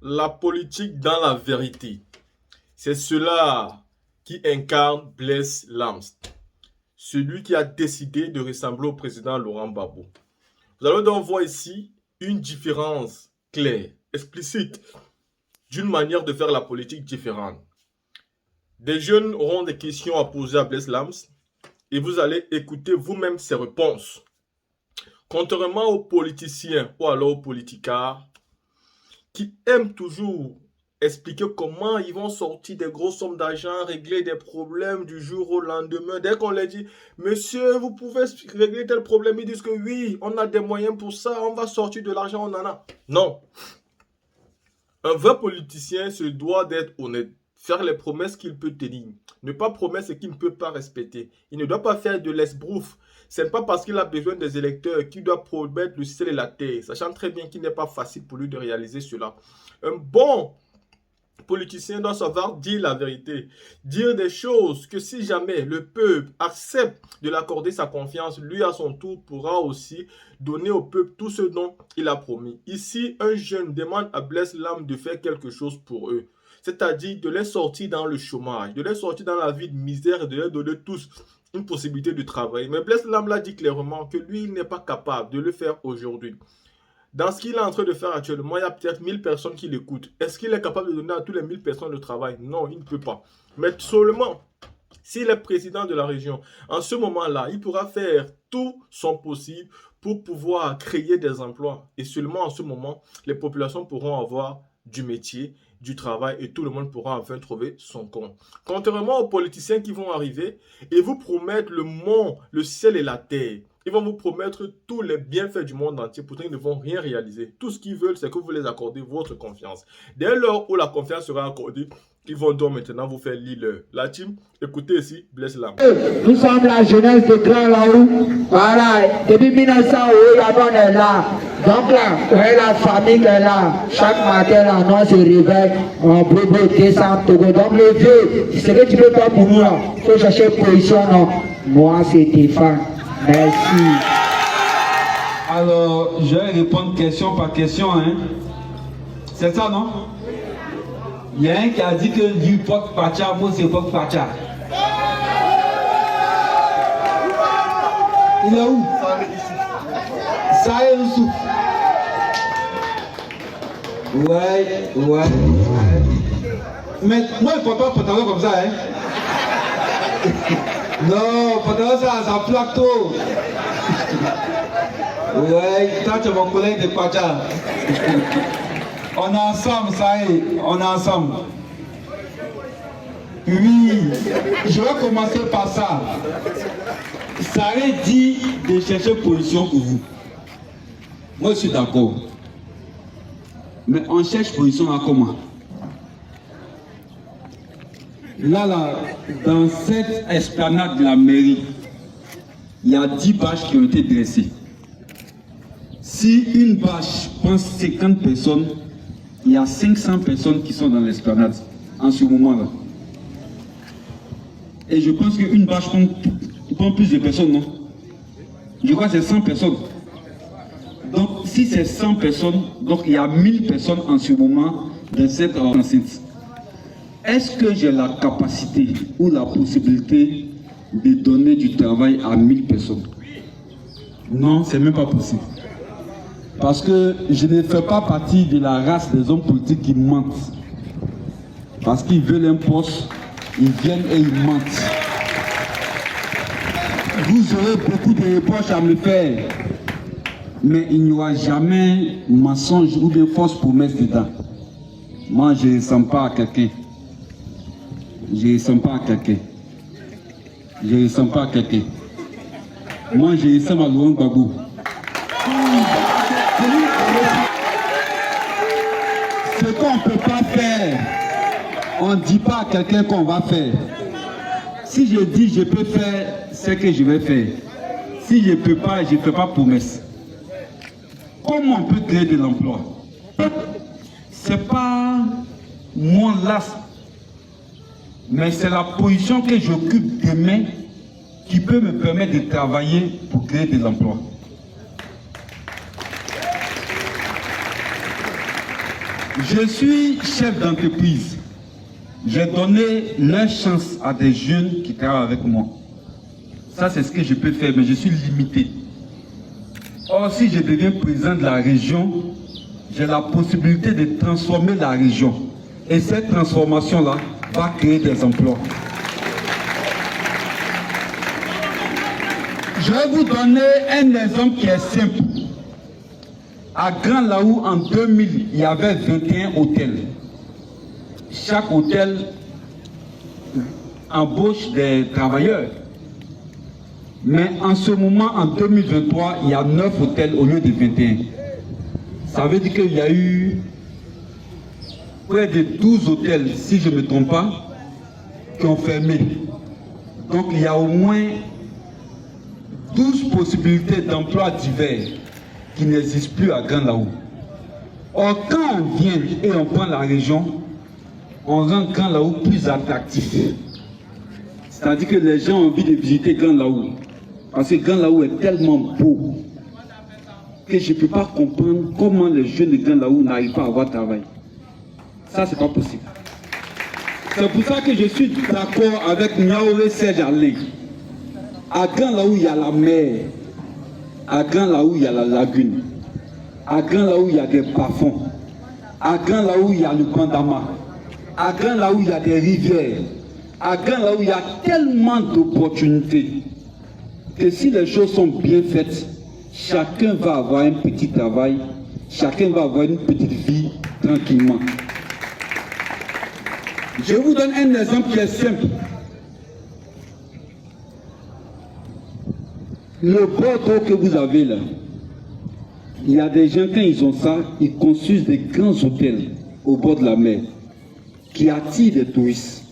La politique dans la vérité. C'est cela qui incarne Blaise Lams, celui qui a décidé de ressembler au président Laurent Gbagbo. Vous allez donc voir ici une différence claire, explicite, d'une manière de faire la politique différente. Des jeunes auront des questions à poser à Blaise Lams et vous allez écouter vous-même ses réponses. Contrairement aux politiciens ou alors aux politicards qui aiment toujours expliquer comment ils vont sortir des grosses sommes d'argent, régler des problèmes du jour au lendemain. Dès qu'on leur dit, monsieur, vous pouvez régler tel problème, ils disent que oui, on a des moyens pour ça, on va sortir de l'argent, on en a. Non. Un vrai politicien se doit d'être honnête, faire les promesses qu'il peut tenir, ne pas promettre ce qu'il ne peut pas respecter. Il ne doit pas faire de l'esbrouf. Ce n'est pas parce qu'il a besoin des électeurs qu'il doit promettre le ciel et la terre, sachant très bien qu'il n'est pas facile pour lui de réaliser cela. Un bon politicien doit savoir dire la vérité, dire des choses que si jamais le peuple accepte de l'accorder sa confiance, lui à son tour pourra aussi donner au peuple tout ce dont il a promis. Ici, un jeune demande à Blaise Lams de faire quelque chose pour eux, c'est-à-dire de les sortir dans le chômage, de les sortir dans la vie de misère et de leur donner tous une possibilité de travailler. Mais Blaise Lams l'a dit clairement que lui, il n'est pas capable de le faire aujourd'hui. Dans ce qu'il est en train de faire actuellement, il y a peut-être 1000 personnes qui l'écoutent. Est-ce qu'il est capable de donner à tous les 1000 personnes le travail? Non, il ne peut pas. Mais seulement, s'il est président de la région, en ce moment-là, il pourra faire tout son possible pour pouvoir créer des emplois. Et seulement en ce moment, les populations pourront avoir du métier, du travail et tout le monde pourra enfin trouver son compte. Contrairement aux politiciens qui vont arriver et vous promettre le monde, le ciel et la terre. Ils vont vous promettre tous les bienfaits du monde entier, pourtant ils ne vont rien réaliser. Tout ce qu'ils veulent, c'est que vous les accordez votre confiance. Dès lors où la confiance sera accordée, ils vont donc maintenant vous faire lire la team. Écoutez ici, Blaise Lams. Nous sommes la jeunesse de Grand Laou. Voilà, depuis 1900, on est là. Donc là, ouais, la famille est là. Chaque matin, là, nous on se réveille, on bobo, descend, Togo. Donc le vieux, ce que tu peux faire pour nous là, il faut chercher position, non. Moi, c'est Stéphane. Merci. Alors, je vais répondre question par question. Hein. C'est ça, non? Il y a un qui a dit que lui porte Pacha, moi c'est porte Pacha. Il est où? Ça est où? Ouais. Mais moi, il ne faut pas pantalon comme ça, hein? Non, pantalon ça plaque trop. Ouais, toi tu es mon collègue de Pacha. On est ensemble, ça y est, on est ensemble. Oui, je vais commencer par ça. Ça est dit de chercher position pour vous. Moi, je suis d'accord. Mais on cherche position à comment? Là, dans cette esplanade de la mairie, il y a 10 bâches qui ont été dressées. Si une bâche prend 50 personnes, il y a 500 personnes qui sont dans l'esplanade en ce moment-là. Et je pense qu'une bâche prend plus de personnes, non? Je crois que c'est 100 personnes. Donc, si c'est 100 personnes, donc il y a 1000 personnes en ce moment dans cette enceinte. Est-ce que j'ai la capacité ou la possibilité de donner du travail à 1000 personnes? Non, c'est même pas possible. Parce que je ne fais pas partie de la race des hommes politiques qui mentent. Parce qu'ils veulent un poste, ils viennent et ils mentent. Vous aurez beaucoup de reproches à me faire. Mais il n'y aura jamais mensonge ou de fausses promesses dedans. Moi, je ne ressemble pas à quelqu'un. Je ne ressemble pas à quelqu'un. Je ne ressemble pas à quelqu'un. Moi, je ressemble à Laurent Gbagbo. Ce qu'on ne peut pas faire, on ne dit pas à quelqu'un qu'on va faire. Si je dis je peux faire, c'est que je vais faire. Si je ne peux pas, je ne fais pas promesse. Comment on peut créer de l'emploi? Ce n'est pas mon las, mais c'est la position que j'occupe demain qui peut me permettre de travailler pour créer de l'emploi. Je suis chef d'entreprise. J'ai donné leur chance à des jeunes qui travaillent avec moi. Ça, c'est ce que je peux faire, mais je suis limité. Or, si je deviens président de la région, j'ai la possibilité de transformer la région. Et cette transformation-là va créer des emplois. Je vais vous donner un exemple qui est simple. À Grand Laou, en 2000, il y avait 21 hôtels. Chaque hôtel embauche des travailleurs. Mais en ce moment, en 2023, il y a 9 hôtels au lieu de 21. Ça veut dire qu'il y a eu près de 12 hôtels, si je ne me trompe pas, qui ont fermé. Donc il y a au moins 12 possibilités d'emplois divers qui n'existent plus à Grand Laou. Or, quand on vient et on prend la région, on rend Grand Laou plus attractif. C'est-à-dire que les gens ont envie de visiter Grand Laou. Parce que Grand Laou est tellement beau que je ne peux pas comprendre comment les jeunes de Grand Laou n'arrivent pas à avoir travail. Ça, c'est pas possible. C'est pour ça que je suis d'accord avec Niaouré Serge Alain. À Grand Laou, il y a la mer. À Grand Laou, il y a la lagune. À Grand Laou, il y a des bas-fonds. À Grand Laou, il y a le Bandama. À Grand Laou, il y a des rivières. À Grand Laou, il y a tellement d'opportunités que si les choses sont bien faites, chacun va avoir un petit travail, chacun va avoir une petite vie tranquillement. Je vous donne un exemple qui est simple. Le bord d'eau que vous avez là, il y a des gens, quand ils ont ça, ils construisent des grands hôtels au bord de la mer qui attirent des touristes.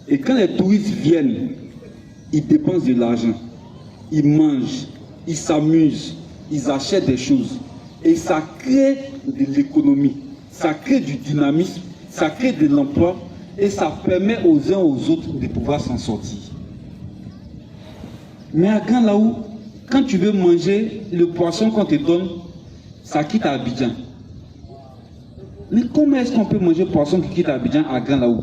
Et quand les touristes viennent, ils dépensent de l'argent, ils mangent, ils s'amusent, ils achètent des choses. Et ça crée de l'économie, ça crée du dynamisme, ça crée de l'emploi et ça permet aux uns aux autres de pouvoir s'en sortir. Mais à Grand Laou, quand tu veux manger le poisson qu'on te donne, ça quitte à Abidjan. Mais comment est-ce qu'on peut manger le poisson qui quitte à Abidjan à Grand Laou?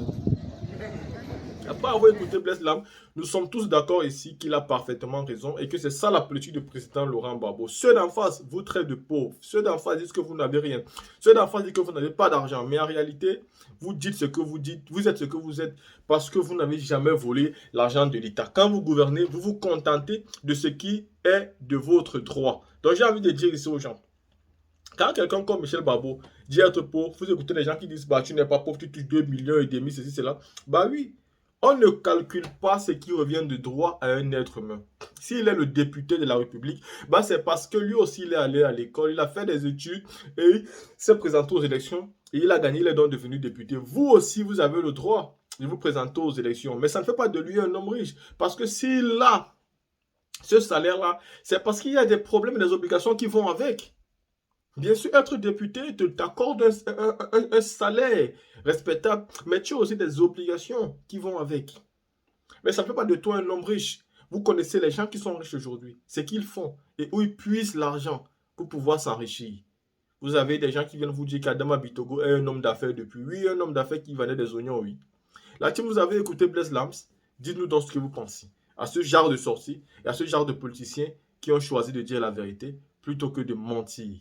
Après avoir écouté Blaise Lam, nous sommes tous d'accord ici qu'il a parfaitement raison et que c'est ça la politique du président Laurent Gbagbo. Ceux d'en face vous traitent de pauvres. Ceux d'en face disent que vous n'avez rien. Ceux d'en face disent que vous n'avez pas d'argent. Mais en réalité, vous dites ce que vous dites. Vous êtes ce que vous êtes parce que vous n'avez jamais volé l'argent de l'État. Quand vous gouvernez, vous vous contentez de ce qui est de votre droit. Donc j'ai envie de dire ici aux gens. Quand quelqu'un comme Michel Gbagbo dit être pauvre, vous écoutez les gens qui disent bah, tu n'es pas pauvre, tu touches 2,5 millions, ceci, cela. Bah oui. On ne calcule pas ce qui revient de droit à un être humain. S'il est le député de la République, bah c'est parce que lui aussi il est allé à l'école, il a fait des études et il s'est présenté aux élections et il a gagné, il est donc devenu député. Vous aussi, vous avez le droit de vous présenter aux élections. Mais ça ne fait pas de lui un homme riche. Parce que s'il a ce salaire-là, c'est parce qu'il y a des problèmes et des obligations qui vont avec. Bien sûr, être député t'accorde un salaire respectable, mais tu as aussi des obligations qui vont avec. Mais ça ne fait pas de toi un homme riche. Vous connaissez les gens qui sont riches aujourd'hui, ce qu'ils font et où ils puisent l'argent pour pouvoir s'enrichir. Vous avez des gens qui viennent vous dire qu'Adama Bitogo est un homme d'affaires depuis. Oui, un homme d'affaires qui vendait des oignons, oui. Là, si vous avez écouté Blaise Lams, dites-nous donc ce que vous pensez à ce genre de sorties et à ce genre de politiciens qui ont choisi de dire la vérité plutôt que de mentir.